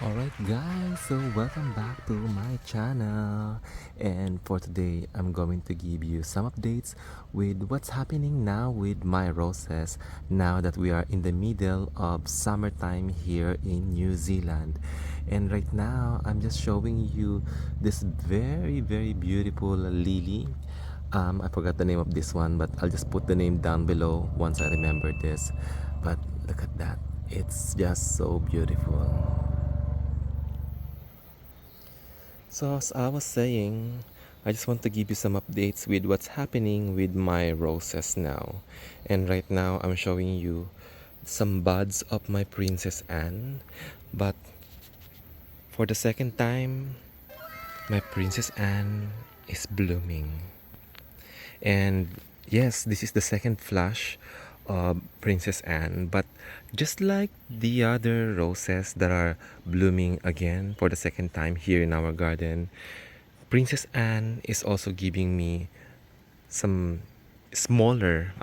Alright guys, so welcome back to my channel, and for today I'm going to give you some updates with what's happening now with my roses now that we are in the middle of summertime here in New Zealand. And right now I'm just showing you this very beautiful lily. I forgot the name of this one, but I'll just put the name down below once I remember this. But look at that, it's just so beautiful. So as I was saying, I just want to give you some updates with what's happening with my roses now. And right now I'm showing you some buds of my Princess Anne. But for the second time, my Princess Anne is blooming. And yes, this is the second flush of Princess Anne. But just like the other roses that are blooming again for the second time here in our garden, Princess Anne is also giving me some smaller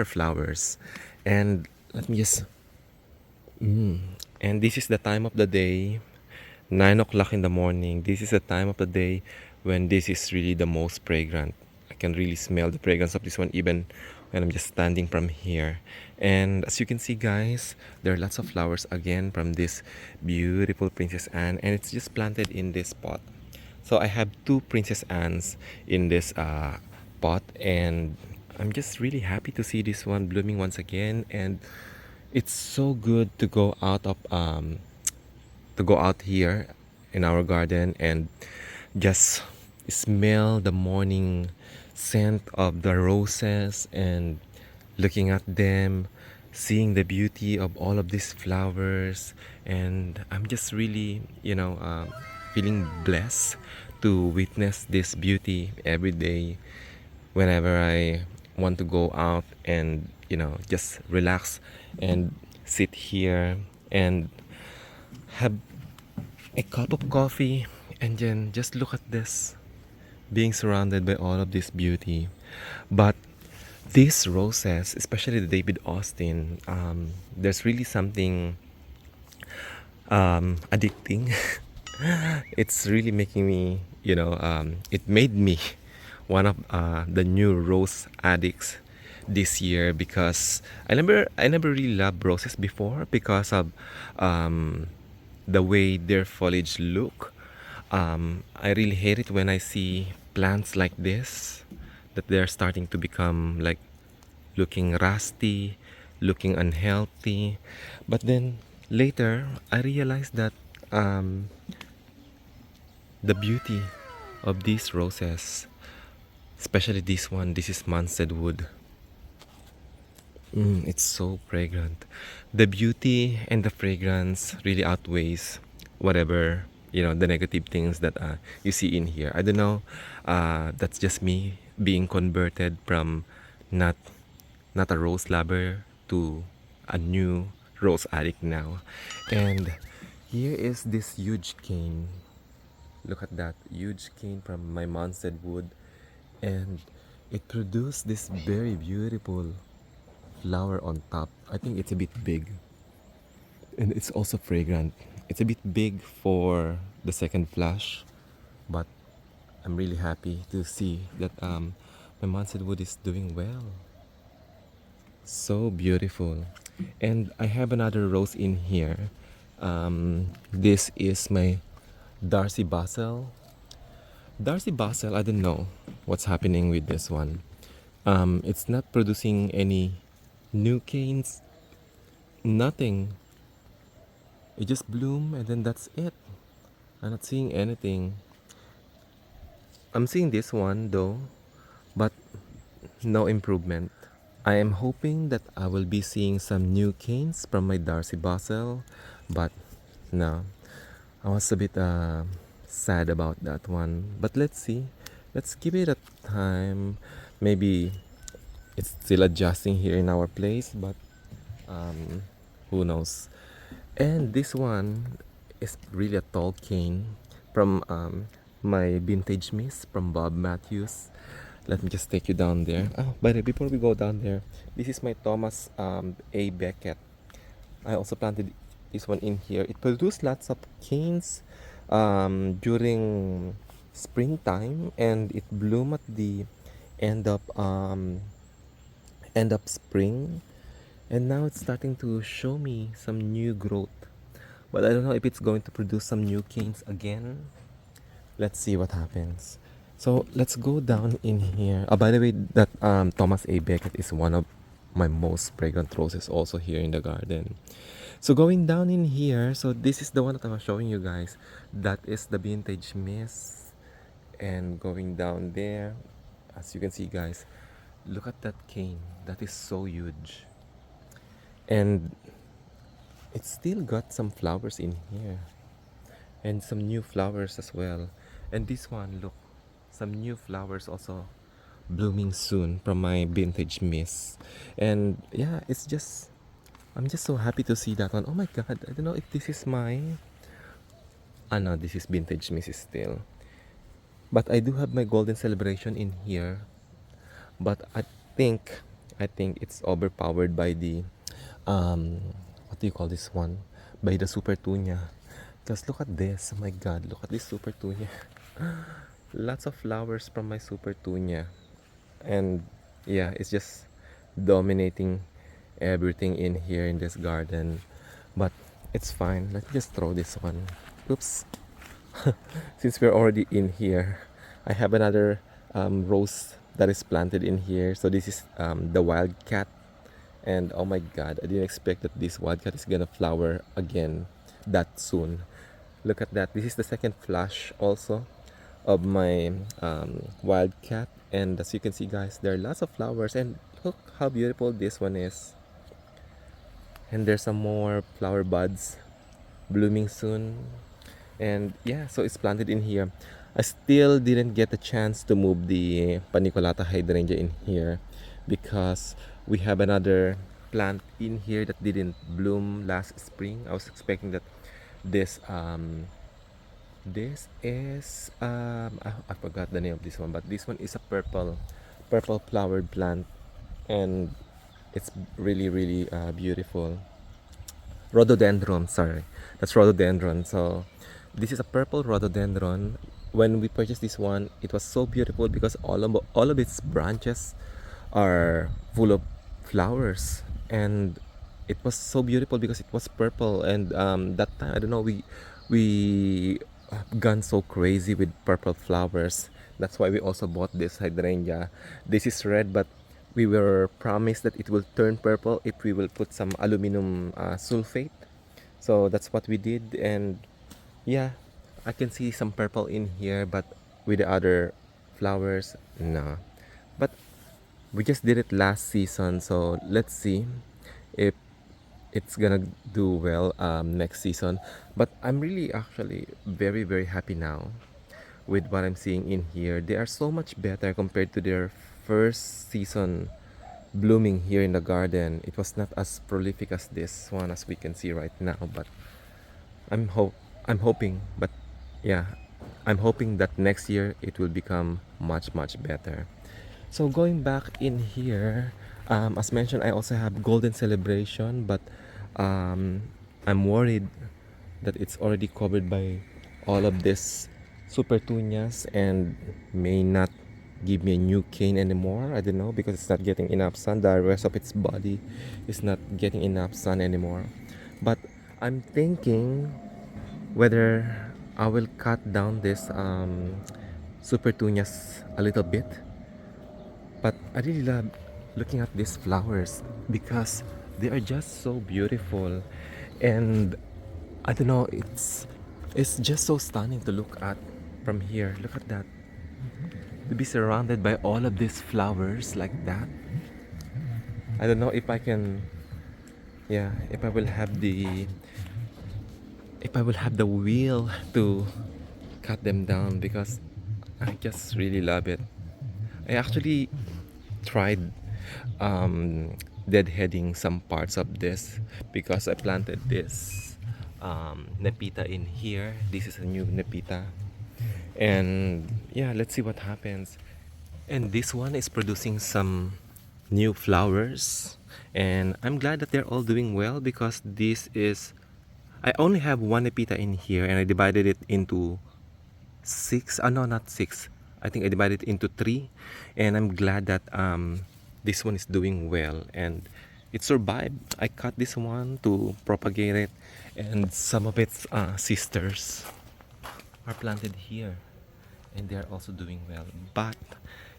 flowers. And let me just, and this is the time of the day, 9 o'clock in the morning. This is the time of the day when this is really the most fragrant. I can really smell the fragrance of this one even when I'm just standing from here. And as you can see, guys, there are lots of flowers again from this beautiful Princess Anne, and it's just planted in this pot. So I have two Princess Annes in this pot, and I'm just really happy to see this one blooming once again. And it's so good to go out here in our garden and just smell the morning scent of the roses and looking at them, seeing the beauty of all of these flowers. And I'm just really, feeling blessed to witness this beauty every day whenever I want to go out and, just relax and sit here and have a cup of coffee and then just look at this, being surrounded by all of this beauty. But these roses, especially the David Austin, there's really something addicting. It's really making me, it made me one of the new rose addicts this year, because I never really loved roses before because of the way their foliage look. I really hate it when I see plants like this, that they're starting to become like looking rusty, looking unhealthy. But then later, I realized that the beauty of these roses, especially this one, this is Munstead Wood. It's so fragrant. The beauty and the fragrance really outweighs whatever, the negative things that you see in here. I don't know. That's just me being converted from not not a rose lover to a new rose addict now. And here is this huge cane. Look at that huge cane from my Munstead Wood, and it produced this very beautiful flower on top. I think it's a bit big, and it's also fragrant. It's a bit big for the second flush, but I'm really happy to see that my Munstead Wood is doing well. So beautiful. And I have another rose in here. This is my Darcy Basil. Darcy Basil, I don't know what's happening with this one. It's not producing any new canes, nothing. It just bloom and then that's it. I'm not seeing anything. I'm seeing this one though, but no improvement. I am hoping that I will be seeing some new canes from my Darcy Basil, but no. I was a bit sad about that one. But let's see. Let's give it a time. Maybe it's still adjusting here in our place, but who knows. And this one is really a tall cane from my Vintage Miss from Bob Matthews. Let me just take you down there. Oh, by the way, before we go down there, this is my Thomas A. Becket. I also planted this one in here. It produced lots of canes during springtime, and it bloomed at the end of spring, and now it's starting to show me some new growth. But I don't know if it's going to produce some new canes again. Let's see what happens. So let's go down in here. By the way, that Thomas A. Becket is one of my most fragrant roses also here in the garden. So going down in here, so this is the one that I was showing you guys. That is the vintage mist. And going down there, as you can see guys, look at that cane. That is so huge. And it's still got some flowers in here. And some new flowers as well. And this one, look, some new flowers also blooming soon from my vintage mist. And yeah, it's just, I'm just so happy to see that one. Oh my god, I don't know if this is my, no, this is vintage mist still. But I do have my golden celebration in here. But think I think it's overpowered by the what do you call this one? By the super tunya. Because look at this. Oh my god, look at this super tunya. Lots of flowers from my super tunya. And yeah, it's just dominating everything in here in this garden. But it's fine. Let me just throw this one. Oops. Since we're already in here, I have another rose that is planted in here. So this is the wildcat, and oh my god, I didn't expect that this wildcat is gonna flower again that soon. Look at that. This is the second flush also of my wildcat, and as you can see guys, there are lots of flowers, and look how beautiful this one is. And there's some more flower buds blooming soon. And yeah, so it's planted in here. I still didn't get a chance to move the paniculata hydrangea in here because we have another plant in here that didn't bloom last spring. I was expecting that this is I forgot the name of this one, but this one is a purple flowered plant, and it's really beautiful. Rhododendron, sorry, that's rhododendron. So this is a purple rhododendron. When we purchased this one, it was so beautiful because all of its branches are full of flowers, and it was so beautiful because it was purple. And that time, I don't know, we have gone so crazy with purple flowers. That's why we also bought this hydrangea. This is red, but we were promised that it will turn purple if we will put some aluminum sulfate. So that's what we did, and yeah, I can see some purple in here, but with the other flowers, no. But we just did it last season, so let's see if it's gonna do well next season. But I'm really actually very happy now with what I'm seeing in here. They are so much better compared to their first season blooming here in the garden. It was not as prolific as this one as we can see right now, but I'm hoping, but yeah, I'm hoping that next year it will become much better. So going back in here, as mentioned, I also have golden celebration, but I'm worried that it's already covered by all of this super tunias and may not give me a new cane anymore. I don't know, because it's not getting enough sun. The rest of its body is not getting enough sun anymore. But I'm thinking whether I will cut down this super tunias a little bit. But I really love looking at these flowers because they are just so beautiful, and I don't know, it's just so stunning to look at from here. Look at that. To be surrounded by all of these flowers like that. I don't know if I can, yeah, if I will have the will to cut them down, because I just really love it. I actually tried deadheading some parts of this because I planted this nepeta in here. This is a new nepeta, and yeah, let's see what happens. And this one is producing some new flowers, and I'm glad that they're all doing well because this is I only have one Nepeta in here, and I divided it into six. No, not six. I think I divided it into three, and I'm glad that this one is doing well and it survived. I cut this one to propagate it, and some of its sisters are planted here, and they are also doing well. But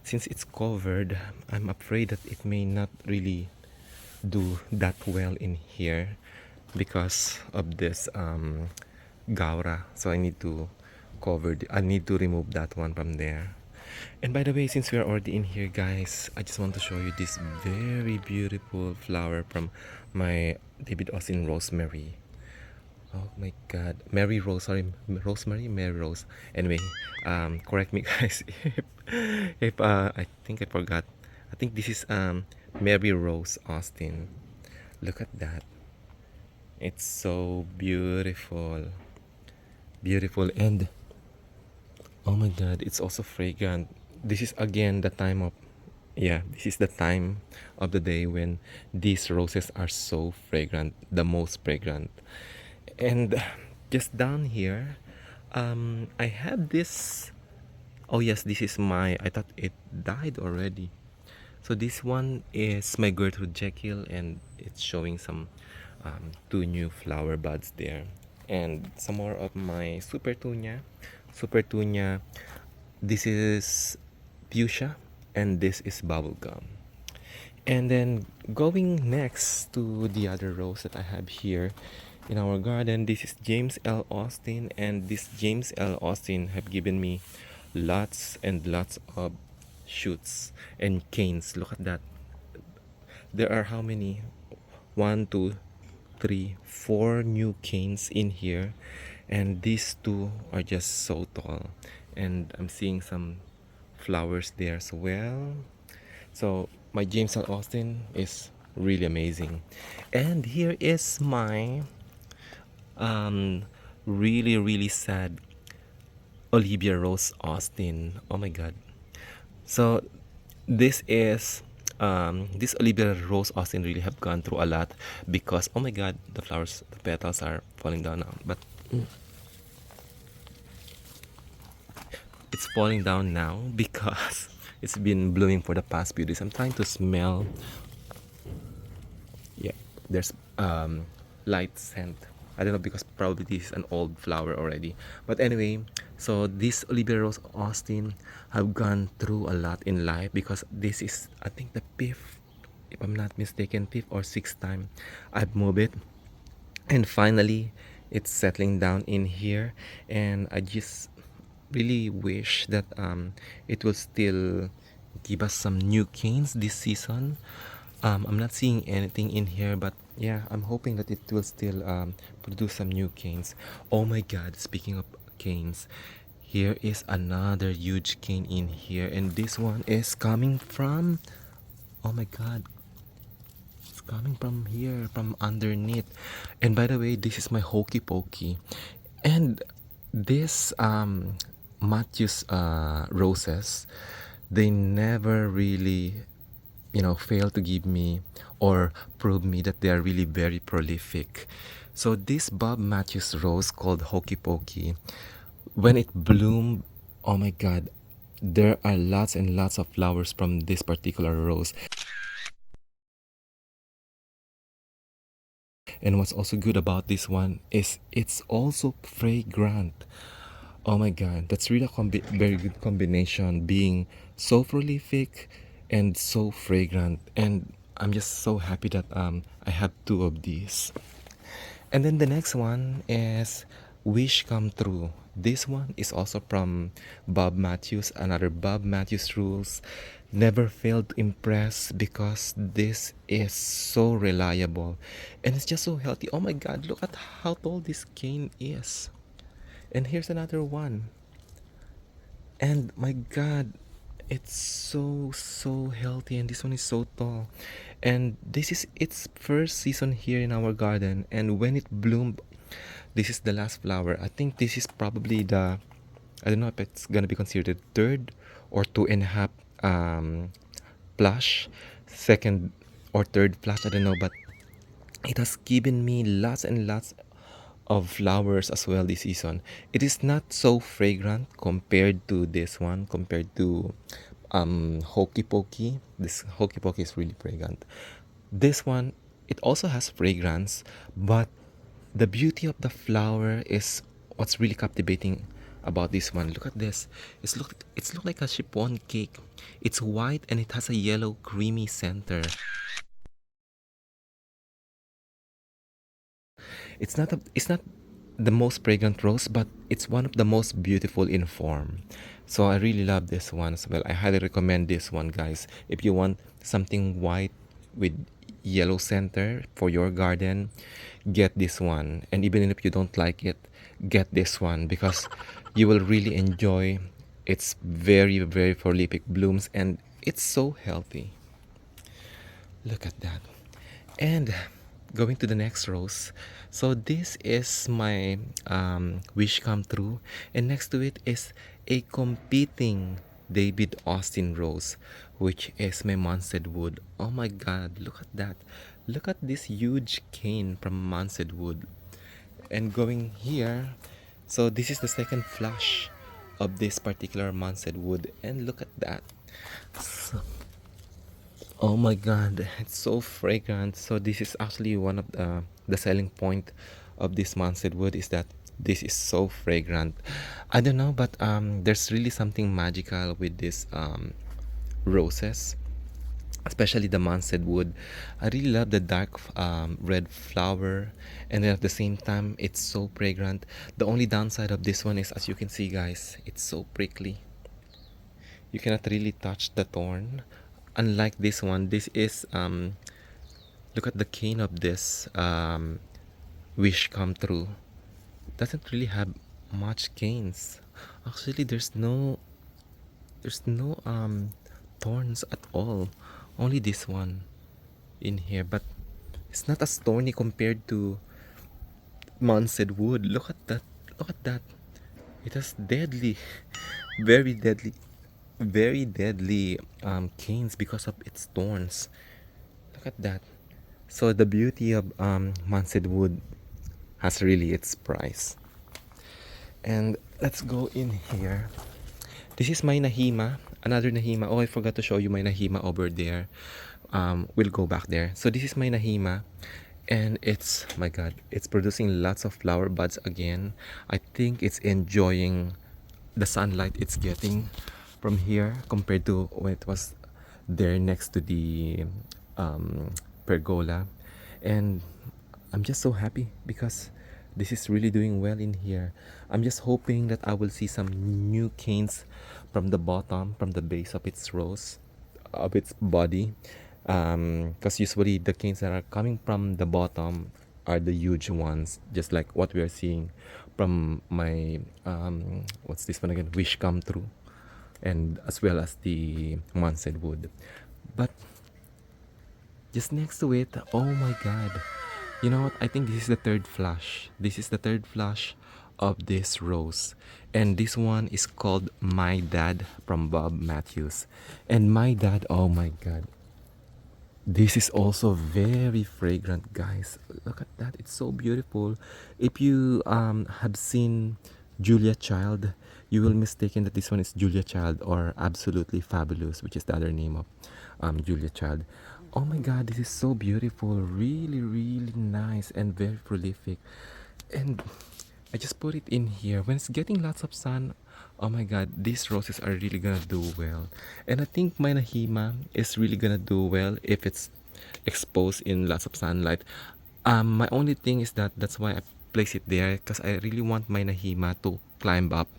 since it's covered, I'm afraid that it may not really do that well in here because of this gaura. So I need to I need to remove that one from there. And by the way, since we are already in here, guys, I just want to show you this very beautiful flower from my David Austin rosemary. Oh my god, Mary Rose, sorry, Rosemary, Mary Rose. Anyway, correct me guys if I think I forgot. I think this is Mary Rose Austin. Look at that. It's so beautiful. Beautiful, and oh my god, it's also fragrant. This is again the time of, yeah, this is the time of the day when these roses are so fragrant, the most fragrant. And just down here, I have this. Oh yes, this is my. I thought it died already. So this one is my Gertrude Jekyll, and it's showing some two new flower buds there, and some more of my Super Tunya. Super Tunya. This is fuchsia, and this is bubblegum. And then going next to the other rose that I have here in our garden, this is James L. Austin, and this James L. Austin have given me lots and lots of shoots and canes. Look at that. There are how many? One, two, three, four new canes in here, and these two are just so tall. And I'm seeing some flowers there as well. So my James L. Austin is really amazing. And here is my really sad Olivia Rose Austin. Oh my god. So this is this Olivia Rose Austin really have gone through a lot because oh my god, the flowers, the petals are falling down now. But it's falling down now because it's been blooming for the past few days. I'm trying to smell. Yeah, there's light scent. I don't know because probably this is an old flower already. But anyway, so this Olivia Rose Austin have gone through a lot in life because this is I think the fifth, if I'm not mistaken, fifth or sixth time I've moved it, and finally it's settling down in here, and I just really wish that it will still give us some new canes this season. I'm not seeing anything in here, but yeah, I'm hoping that it will still produce some new canes. Oh my god, speaking of canes, here is another huge cane in here, and this one is coming from, oh my god, it's coming from here, from underneath. And by the way, this is my Hokey Pokey, and this Matthew's roses, they never really, fail to give me or prove me that they are really very prolific. So this Bob Matthews rose called Hokey Pokey, when it bloomed, oh my god, there are lots and lots of flowers from this particular rose. And what's also good about this one is it's also fragrant. Oh my god, that's really a very good combination, being so prolific and so fragrant. And I'm just so happy that I have two of these. And then the next one is Wish Come True. This one is also from Bob Matthews, another Bob Matthews rules. Never failed to impress because this is so reliable and it's just so healthy. Oh my god, look at how tall this cane is. And here's another one. And my god, it's so healthy, and this one is so tall. And this is its first season here in our garden, and when it bloomed, this is the last flower. I think this is probably the, I don't know if it's gonna be considered third or two and a half flush, second or third flush, I don't know, but it has given me lots and lots of flowers as well this season. It is not so fragrant compared to this one, compared to Hokey Pokey. This Hokey Pokey is really fragrant. This one, it also has fragrance, but the beauty of the flower is what's really captivating about this one. Look at this. It's look like a chiffon cake. It's white and it has a yellow creamy center. It's not the most fragrant rose, but it's one of the most beautiful in form. So I really love this one as well. I highly recommend this one, guys. If you want something white with yellow center for your garden, get this one. And even if you don't like it, get this one because you will really enjoy its very, very prolific blooms and it's so healthy. Look at that. And going to the next rose. So this is my wish come true. And next to it is a competing David Austin rose, which is my Munstead Wood. Oh my God, look at that. Look at this huge cane from Munstead Wood. And going here, so this is the second flush of this particular Munstead Wood. And look at that. So, oh my God, it's so fragrant. So this is actually one of the selling point of this Munstead Wood is that this is so fragrant. I don't know, but there's really something magical with this roses, especially the Munstead Wood. I really love the dark red flower, and then at the same time, it's so fragrant. The only downside of this one is, as you can see, guys, it's so prickly. You cannot really touch the thorn. Unlike this one, this is look at the cane of this wish come true. Doesn't really have much canes. Actually, there's no thorns at all. Only this one in here, but it's not as thorny compared to Munstead Wood. Look at that. Look at that. It has deadly, very deadly, very deadly canes because of its thorns. Look at that. So the beauty of Munstead Wood has really its price. And let's go in here. This is my Nahima, another Nahima. Oh, I forgot to show you my Nahima over there. We'll go back there. So this is my Nahima, and it's, my God, it's producing lots of flower buds again. I think it's enjoying the sunlight it's getting from here compared to when it was there next to the pergola. And I'm just so happy because this is really doing well in here. I'm just hoping that I will see some new canes from the bottom, from the base of its rose, of its body. Because usually the canes that are coming from the bottom are the huge ones, just like what we are seeing from my what's this one again? Wish come true, and as well as the Munstead Wood. But just next to it, oh my God, you know what? I think this is the third flush. This is the third flush of this rose. And this one is called My Dad from Bob Matthews. And My Dad, oh my God. This is also very fragrant, guys. Look at that. It's so beautiful. If you have seen Julia Child, you will mistaken that this one is Julia Child or Absolutely Fabulous, which is the other name of Julia Child. Oh my God, this is so beautiful. Really, really nice and very prolific. And I just put it in here. When it's getting lots of sun, oh my God, these roses are really gonna do well. And I think my Nahima is really gonna do well if it's exposed in lots of sunlight. My only thing is that that's why I place it there because I really want my Nahima to climb up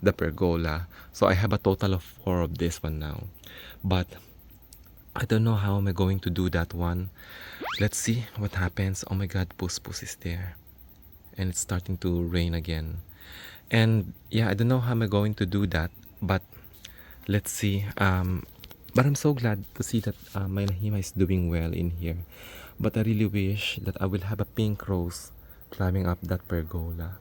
the pergola. So I have a total of 4 of this one now. But I don't know how am I going to do that one. Let's see what happens. Oh my God, Puss Puss is there. And it's starting to rain again. And yeah, I don't know how am I going to do that, but let's see. But I'm so glad to see that my Nahima is doing well in here. But I really wish that I will have a pink rose climbing up that pergola.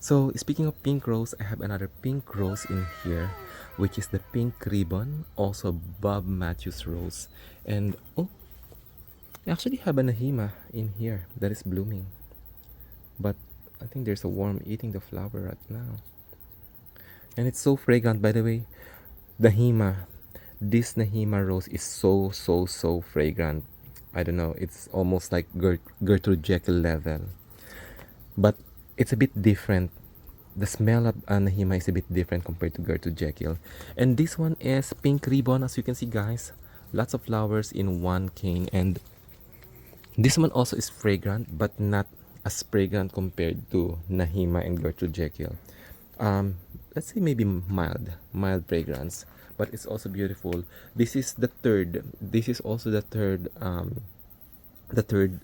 So speaking of pink rose, I have another pink rose in here, which is the pink ribbon, also Bob Matthews rose. And oh, I actually have a Nahima in here that is blooming. but I think there's a worm eating the flower right now. And it's so fragrant, by the way. Nahima, this Nahima rose is so fragrant. I don't know, it's almost like Gertrude Jekyll level, but it's a bit different. The smell of Nahima is a bit different compared to Gertrude Jekyll. And this one is pink ribbon, as you can see, guys. Lots of flowers in one cane. And this one also is fragrant, but not as fragrant compared to Nahima and Gertrude Jekyll. Let's say maybe mild fragrance, but it's also beautiful. This is the third. This is also the third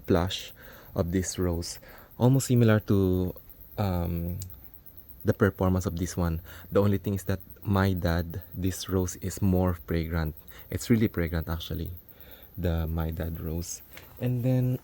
blush of this rose. Almost similar to the performance of this one. The only thing is that my dad, this rose is more fragrant. It's really fragrant actually, the my dad rose. And then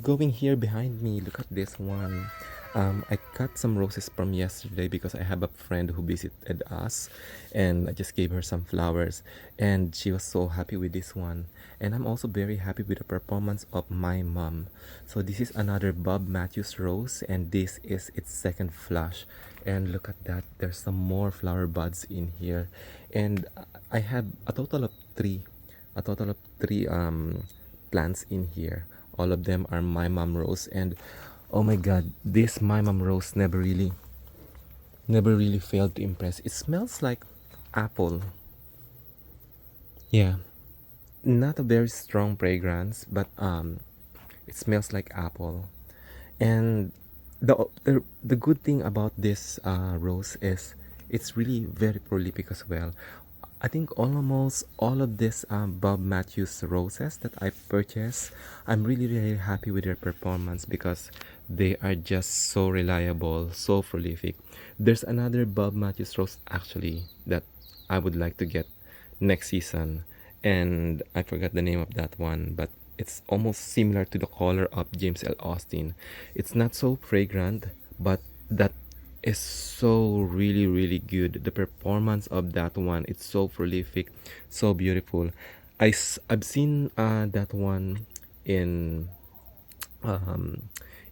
going here behind me, look at this one. I cut some roses from yesterday because I have a friend who visited us, and I just gave her some flowers, and she was so happy with this one. And I'm also very happy with the performance of my mom. So this is another Bob Matthews rose, and this is its second flush. And look at that, there's some more flower buds in here. And I have a total of three plants in here. All of them are my mom rose, and oh my god, this my mom rose never really failed to impress. It smells like apple. Yeah, not a very strong fragrance, but it smells like apple. And the good thing about this rose is it's really very prolific as well. I think almost all of this Bob Matthews roses that I purchased, I'm really happy with their performance because they are just so reliable, so prolific. There's another Bob Matthews rose actually that I would like to get next season, and I forgot the name of that one, but it's almost similar to the color of James L. Austin. It's not so fragrant, but that is so really good. The performance of that one, it's so prolific, so beautiful. I've seen that one in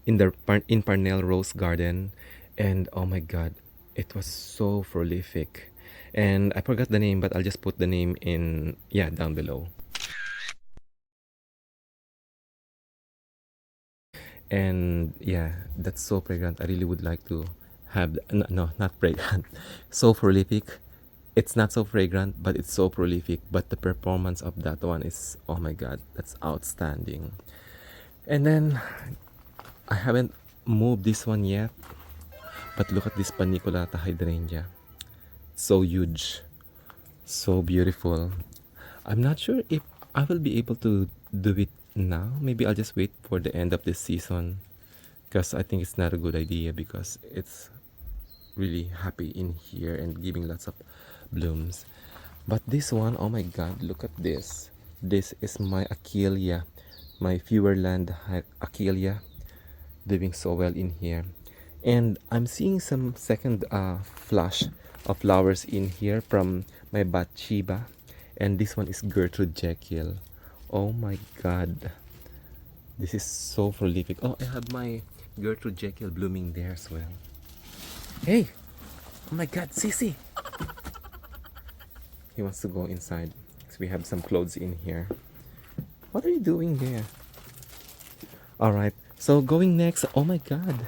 in Parnell Rose Garden, and oh my god, it was so prolific. And I forgot the name, but I'll just put the name in, yeah, down below. And yeah, that's so fragrant. I really would like to have no, not fragrant. So prolific. It's not so fragrant, but it's so prolific. But the performance of that one is, oh my god, that's outstanding. And then I haven't moved this one yet, but look at this Paniculata hydrangea. So huge, so beautiful. I'm not sure if I will be able to do it now. Maybe I'll just wait for the end of this season, because I think it's not a good idea because it's really happy in here and giving lots of blooms. But this one, oh my god, look at this. This is my Achillea, my Fewerland Achillea, doing so well in here. And I'm seeing some second flush of flowers in here from my Bathsheba, and this one is Gertrude Jekyll. Oh my god, this is so prolific. Oh, I have my Gertrude Jekyll blooming there as well. Hey, oh my god, Sissy. He wants to go inside because we have some clothes in here. What are you doing there? Alright, so going next, oh my god,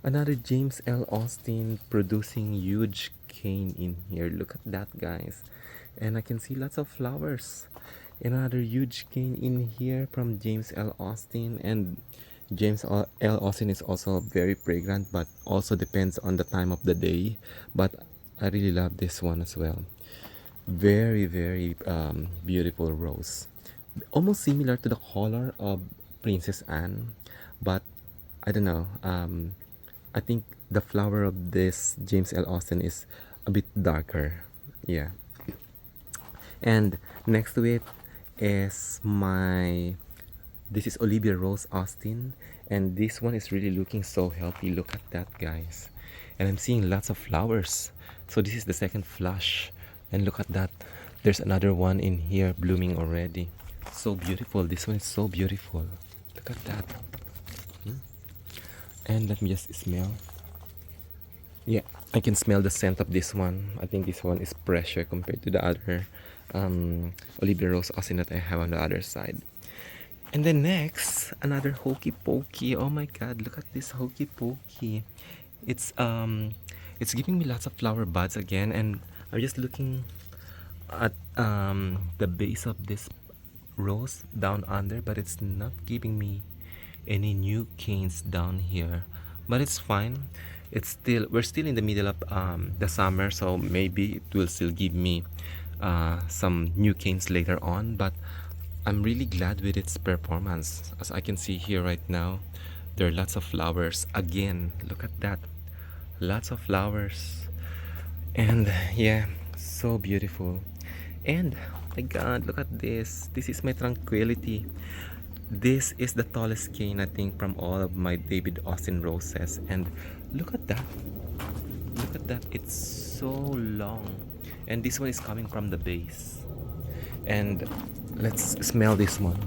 another James L. Austin producing huge cane in here. Look at that, guys. And I can see lots of flowers. Another huge cane in here from James L. Austin. And James L. Austin is also very fragrant, but also depends on the time of the day. But I really love this one as well. Very beautiful rose. Almost similar to the color of Princess Anne, but I don't know. I think the flower of this James L. Austin is a bit darker. Yeah. And next to it is this is Olivia Rose Austin, and this one is really looking so healthy. Look at that, guys. And I'm seeing lots of flowers. So this is the second flush. And look at that. There's another one in here blooming already. So beautiful. This one is so beautiful. Look at that. And let me just smell. Yeah, I can smell the scent of this one. I think this one is fresher compared to the other Olivia Rose Austin that I have on the other side. And then next, another Hokey Pokey. Oh my god, look at this Hokey Pokey. It's it's giving me lots of flower buds again, and I'm just looking at the base of this rose down under, but it's not giving me any new canes down here. But it's fine. It's still, we're still in the middle of the summer, so maybe it will still give me some new canes later on. But I'm really glad with its performance. As I can see here right now, there are lots of flowers again. Look at that, lots of flowers. And yeah, so beautiful. And my god, look at this. This is my Tranquility. This is the tallest cane I think from all of my David Austin roses. And look at that. Look at that. It's so long. And this one is coming from the base. And let's smell this one.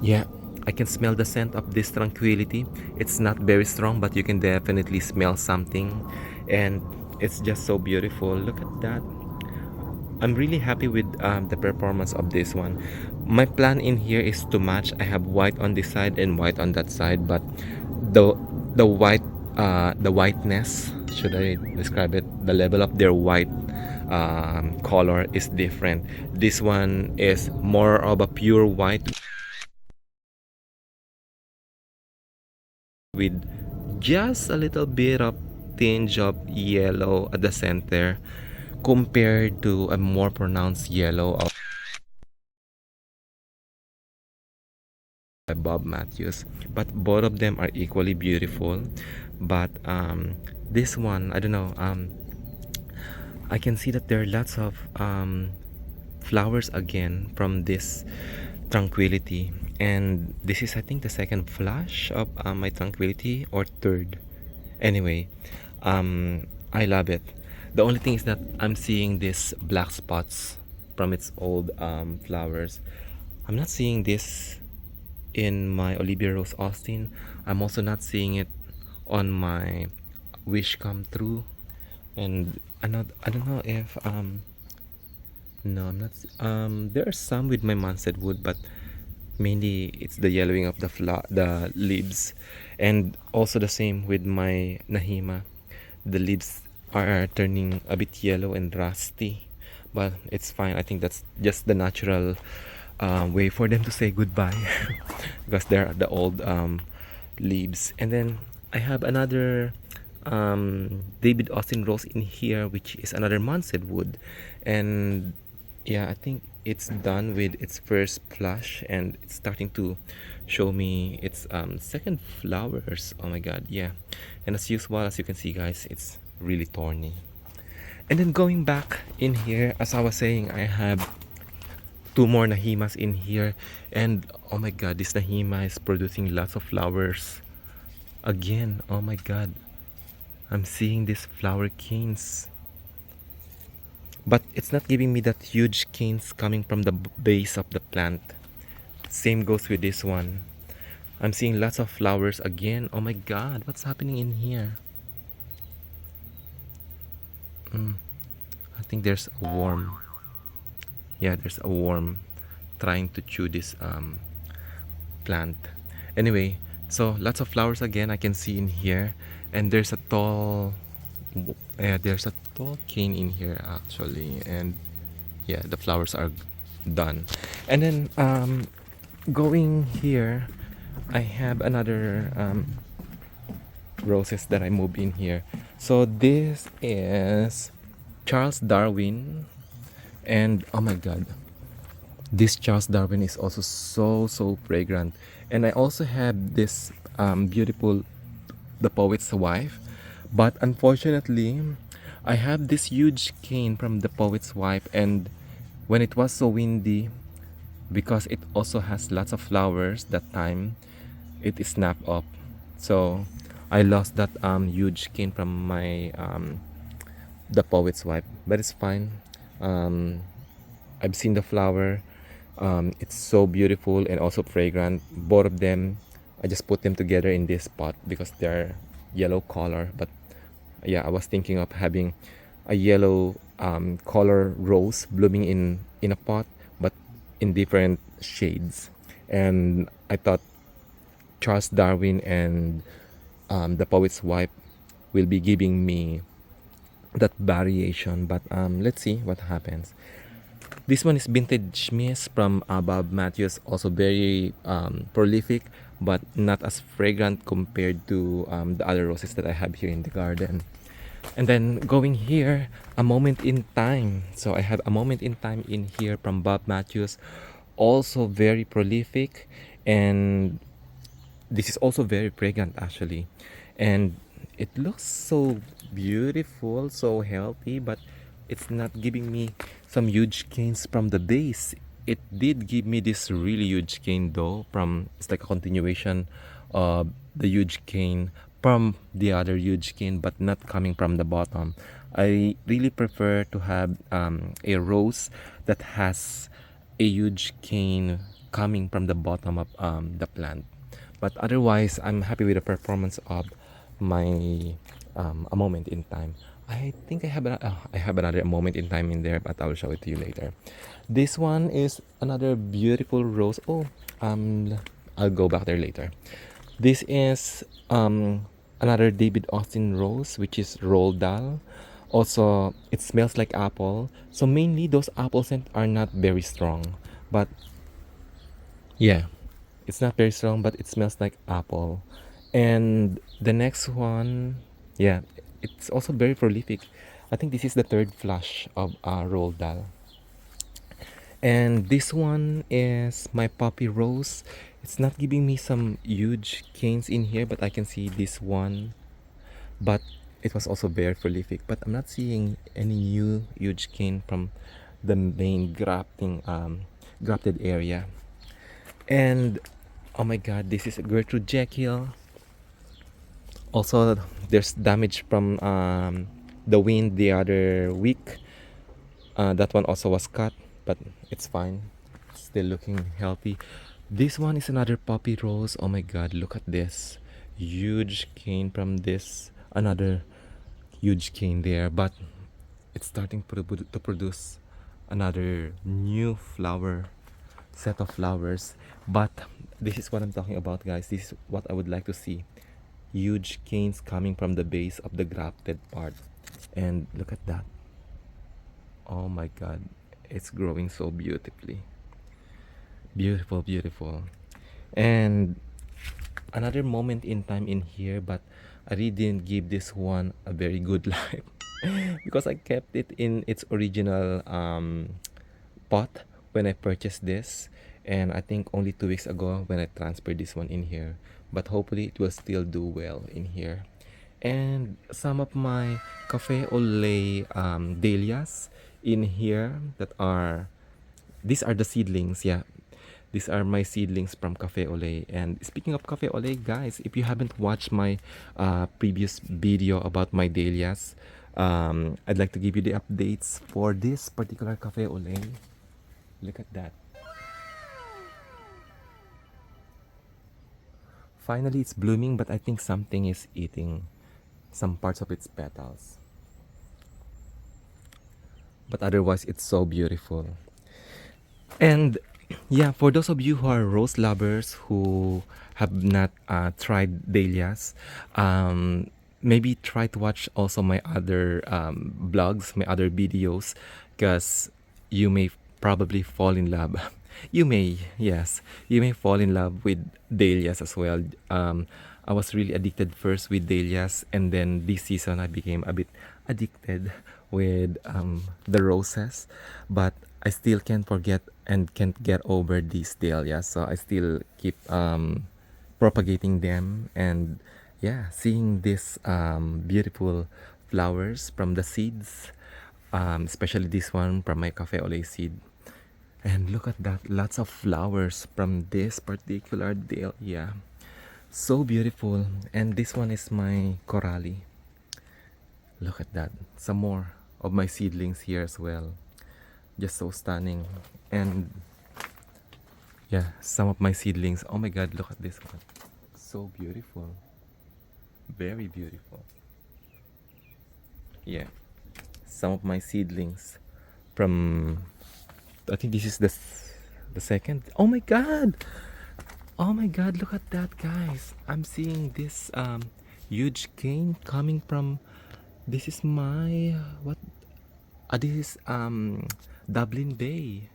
Yeah, I can smell the scent of this Tranquility. It's not very strong, but you can definitely smell something. And it's just so beautiful. Look at that. I'm really happy with the performance of this one. My plan in here is to match. I have white on this side and white on that side, but the the white the whiteness, should I describe it? The level of their white color is different. This one is more of a pure white with just a little bit of tinge of yellow at the center compared to a more pronounced yellow of Bob Matthews. But both of them are equally beautiful. But this one, I don't know, I can see that there are lots of flowers again from this Tranquility. And this is, I think, the second flush of my Tranquility, or third. Anyway, I love it. The only thing is that I'm seeing these black spots from its old flowers. I'm not seeing this in my Olivia Rose Austin. I'm also not seeing it on my Wish Come True. And I don't know if no, I'm not there are some with my Munstead Wood, but mainly it's the yellowing of the leaves. And also the same with my Nahima. The leaves are turning a bit yellow and rusty, but it's fine. I think that's just the natural way for them to say goodbye because they're the old leaves. And then I have another David Austin rose in here, which is another Munstead Wood. And yeah, I think it's done with its first flush, and it's starting to show me its second flowers. Oh my god, yeah. And as usual, as you can see guys, it's really thorny. And then going back in here, as I was saying, I have two more Nahimas in here. And oh my god, this Nahima is producing lots of flowers again. Oh my god, I'm seeing these flower canes, but it's not giving me that huge canes coming from the base of the plant. Same goes with this one. I'm seeing lots of flowers again. Oh my god, what's happening in here? I think there's a worm. Yeah, there's a worm trying to chew this plant. Anyway, so lots of flowers again I can see in here. And there's a tall cane in here actually. And yeah, the flowers are done. And then going here, I have another roses that I moved in here. So this is Charles Darwin. And oh my god, this Charles Darwin is also so fragrant. And I also have this beautiful The Poet's Wife. But unfortunately, I have this huge cane from The Poet's Wife, and when it was so windy, because it also has lots of flowers that time, it snapped up. So I lost that huge cane from my The Poet's Wife. But it's fine. I've seen the flower. It's so beautiful and also fragrant. Both of them I just put them together in this pot because they're yellow color. But yeah, I was thinking of having a yellow color rose blooming in a pot, but in different shades. And I thought Charles Darwin and the poet's wife will be giving me that variation. But let's see what happens. This one is vintage mist from Bob Matthews, also very prolific, but not as fragrant compared to the other roses that I have here in the garden. And then going here, a moment in time. So I have a moment in time in here from Bob Matthews, also very prolific, and this is also very fragrant actually. And it looks so beautiful, so healthy, but it's not giving me some huge gains from the base. It did give me this really huge gain though, from it's like a continuation of the huge gain from the other huge gain, but not coming from the bottom. I really prefer to have a rose that has a huge gain coming from the bottom of the plant. But otherwise, I'm happy with the performance of my a moment in time. I think I have another moment in time in there, but I will show it to you later. This one is another beautiful rose. Oh, I'll go back there later. This is another David Austin rose, which is Roald Dahl. Also, it smells like apple. So mainly those apple scents are not very strong, but yeah, it's not very strong, but it smells like apple. And the next one, yeah, it's also very prolific. I think this is the third flush of Roald Dahl. And this one is my Poppy Rose. It's not giving me some huge canes in here, but I can see this one. But it was also very prolific. But I'm not seeing any new huge cane from the main grafted area. And oh my god, this is Gertrude Jekyll. Also, there's damage from the wind the other week. That one also was cut, but it's fine. Still looking healthy. This one is another Poppy Rose. Oh my god, look at this. Huge cane from this. Another huge cane there, but it's starting to produce another new flower set of flowers. But this is what I'm talking about, guys. This is what I would like to see. Huge canes coming from the base of the grafted part. And look at that. Oh my god, it's growing so beautifully. Beautiful, beautiful. And another moment in time in here, but I really didn't give this one a very good life because I kept it in its original pot when I purchased this, and I think only 2 weeks ago when I transferred this one in here. But hopefully it will still do well in here. And some of my cafe au lait dahlias in here that are, these are the seedlings. Yeah, these are my seedlings from Cafe Olay. And speaking of Cafe Olay, guys, if you haven't watched my previous video about my dahlias, I'd like to give you the updates for this particular Cafe Olay. Look at that. Finally, it's blooming, but I think something is eating some parts of its petals. But otherwise, it's so beautiful. And yeah, for those of you who are rose lovers who have not tried dahlias, maybe try to watch also my other blogs, my other videos, because you may probably fall in love. You may, yes, you may fall in love with dahlias as well. I was really addicted first with dahlias, and then this season I became a bit addicted with the roses, but I still can't forget and can't get over these dahlias, so I still keep propagating them. And yeah, seeing these beautiful flowers from the seeds, especially this one from my cafe ole seed. And look at that, lots of flowers from this particular dahlia. So beautiful. And this one is my corally. Look at that. Some more of my seedlings here as well. Just so stunning. And yeah, some of my seedlings. Oh my god, look at this one. so beautiful. Very beautiful. Yeah. Some of my seedlings from, I think this is the second. Oh my god. Oh my god, look at that, guys. I'm seeing this huge cane coming from, this is my what, this is Dublin Bay.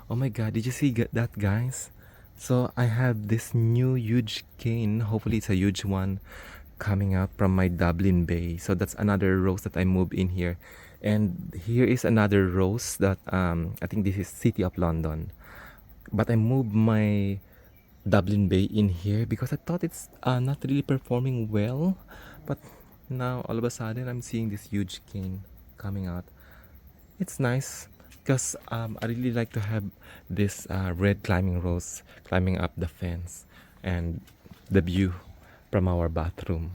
Oh my god, did you see that, guys? So I have this new huge cane, hopefully it's a huge one, coming out from my Dublin Bay. So that's another rose that I moved in here. And here is another rose that I think this is City of London. But I moved my Dublin Bay in here because I thought it's not really performing well. But now all of a sudden I'm seeing this huge cane coming out. It's nice because I really like to have this red climbing rose climbing up the fence and the view from our bathroom.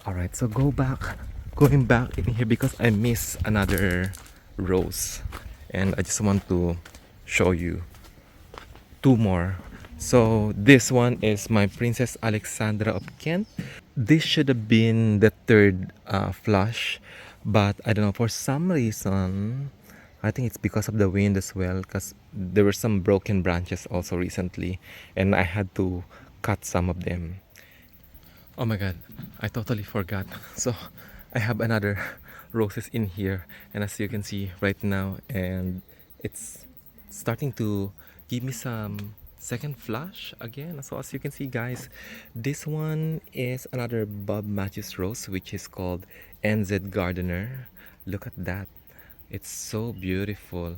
All right, so going back in here because I miss another rose, and I just want to show you two more. So this one is my Princess Alexandra of Kent. This should have been the third flush, but I don't know, for some reason, I think it's because of the wind as well, because there were some broken branches also recently, and I had to cut some of them. Oh my god, I totally forgot. So I have another roses in here, and as you can see right now, and it's starting to give me some second flush again. So as you can see, guys, this one is another Bob Matthews rose, which is called NZ Gardener. Look at that, it's so beautiful.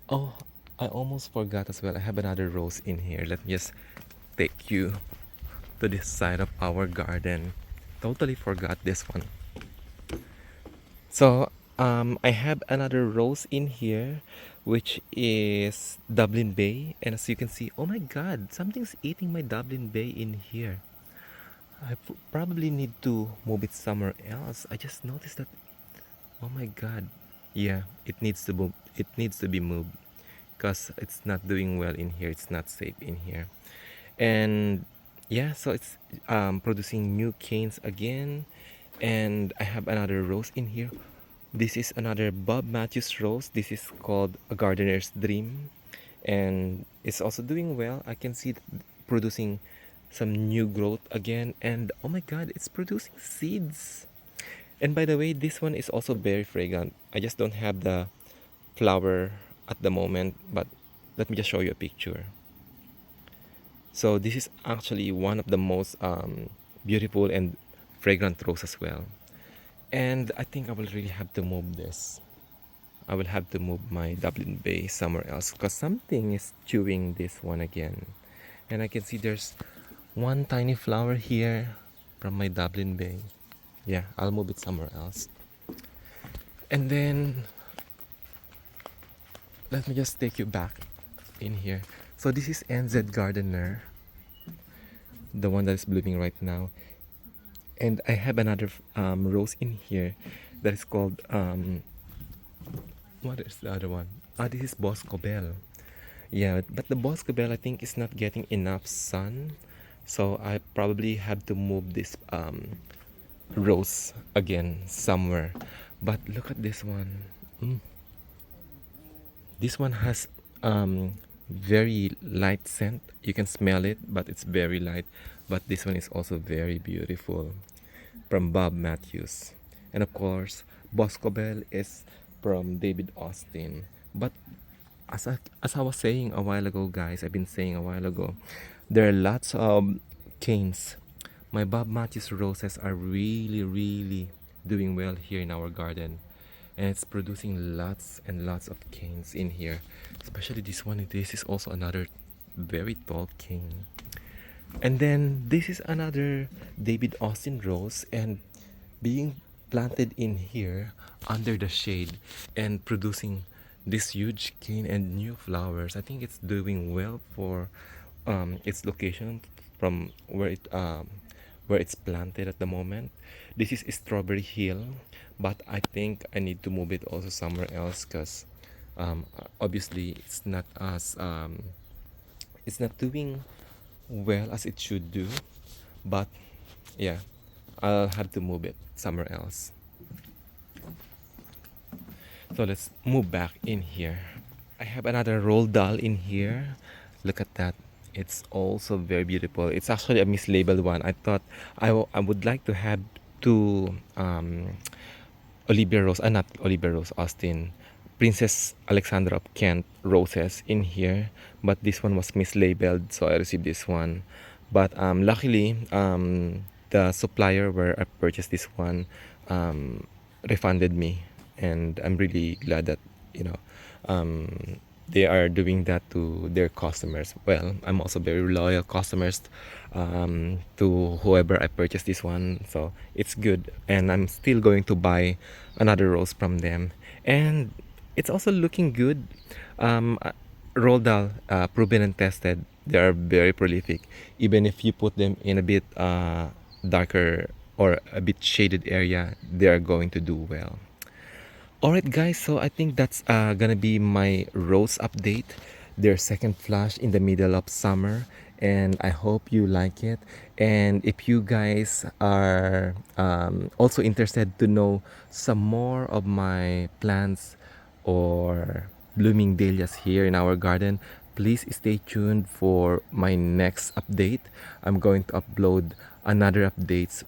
Oh, I almost forgot as well, I have another rose in here. Let me just take you to this side of our garden. Totally forgot this one. So I have another rose in here, which is Dublin Bay, and as you can see, oh my god, something's eating my Dublin Bay in here. I probably need to move it somewhere else. I just noticed that. Oh my god. Yeah, it needs to move. It needs to be moved because it's not doing well in here. It's not safe in here. And yeah, so it's producing new canes again. And I have another rose in here. This is another Bob Matthews rose. This is called a gardener's dream, and it's also doing well. I can see it producing some new growth again, and oh my god, it's producing seeds. And by the way, this one is also very fragrant. I just don't have the flower at the moment, but let me just show you a picture. So this is actually one of the most beautiful and fragrant rose as well. And I think I will really have to move this. I will have to move my Dublin Bay somewhere else because something is chewing this one again. And I can see there's one tiny flower here from my Dublin Bay. Yeah, I'll move it somewhere else. And then let me just take you back in here. So this is NZ Gardener, the one that is blooming right now. And I have another rose in here that is called what is the other one? This is Boscobel. Yeah, but the Boscobel I think is not getting enough sun, so I probably have to move this rose again somewhere. But look at this one. This one has very light scent. You can smell it, but it's very light. But this one is also very beautiful, from Bob Matthews. And of course, Boscobel is from David Austin. But as I was saying a while ago, guys, I've been saying a while ago, there are lots of canes. My Bob Matthews roses are really doing well here in our garden, and it's producing lots and lots of canes in here, especially this one. This is also another very tall cane. And then this is another David Austin rose, and being planted in here under the shade and producing this huge cane and new flowers. I think it's doing well for its location from where it's planted at the moment. This is Strawberry Hill, but I think I need to move it also somewhere else because obviously it's not doing well as it should do. But yeah, I'll have to move it somewhere else. So let's move back in here. I have another roll doll in here. Look at that. It's also very beautiful. It's actually a mislabeled one. I thought I would like to have two Olivia Rose, not Olivia Rose, Austin, Princess Alexandra of Kent roses in here, but this one was mislabeled, so I received this one. But luckily, the supplier where I purchased this one refunded me, and I'm really glad that you know they are doing that to their customers. Well, I'm also very loyal customers to whoever I purchased this one, so it's good. And I'm still going to buy another rose from them, and it's also looking good. Roald Dahl, proven and tested, they are very prolific. Even if you put them in a bit darker or a bit shaded area, they are going to do well. Alright guys, so I think that's gonna be my rose update, their second flush in the middle of summer, and I hope you like it. And if you guys are also interested to know some more of my plants or blooming dahlias here in our garden, please stay tuned for my next update. I'm going to upload another updates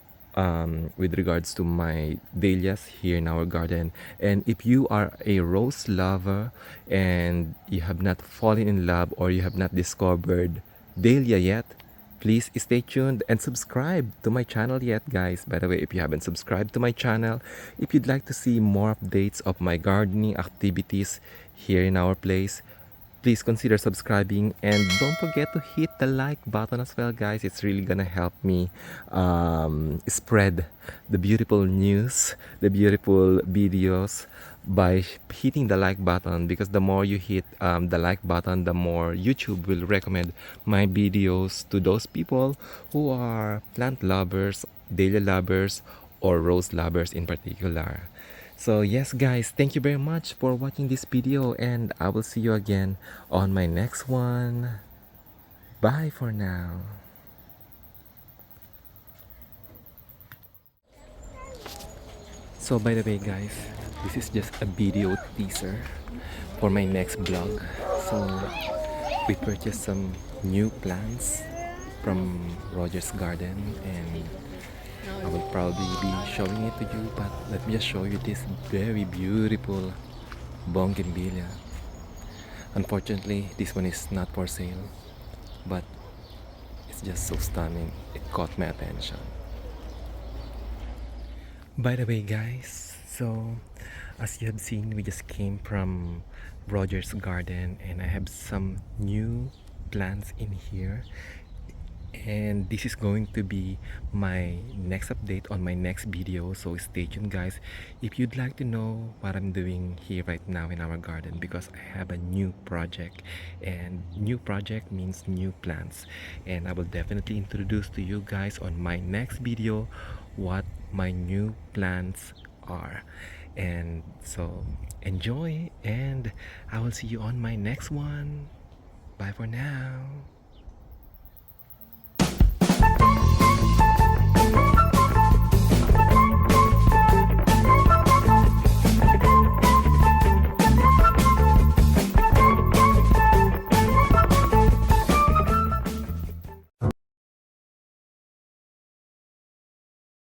with regards to my dahlias here in our garden. And if you are a rose lover and you have not fallen in love or you have not discovered dahlia yet, please stay tuned and subscribe to my channel yet, guys. By the way, if you haven't subscribed to my channel, if you'd like to see more updates of my gardening activities here in our place, please consider subscribing, and don't forget to hit the like button as well, guys. It's really gonna help me spread the beautiful news, the beautiful videos by hitting the like button, because the more you hit the like button, the more YouTube will recommend my videos to those people who are plant lovers, dahlia lovers, or rose lovers in particular. So yes guys, thank you very much for watching this video, and I will see you again on my next one. Bye for now. So by the way guys, this is just a video teaser for my next vlog. So we purchased some new plants from Roger's Garden, and I will probably be showing it to you, but let me just show you this very beautiful bougainvillea. Unfortunately, this one is not for sale, but it's just so stunning. It caught my attention. By the way guys, so as you have seen, we just came from Roger's Garden, and I have some new plants in here, and this is going to be my next update on my next video, so stay tuned guys if you'd like to know what I'm doing here right now in our garden, because I have a new project, and new project means new plants, and I will definitely introduce to you guys on my next video what my new plants are. And so enjoy, and I will see you on my next one. Bye for now.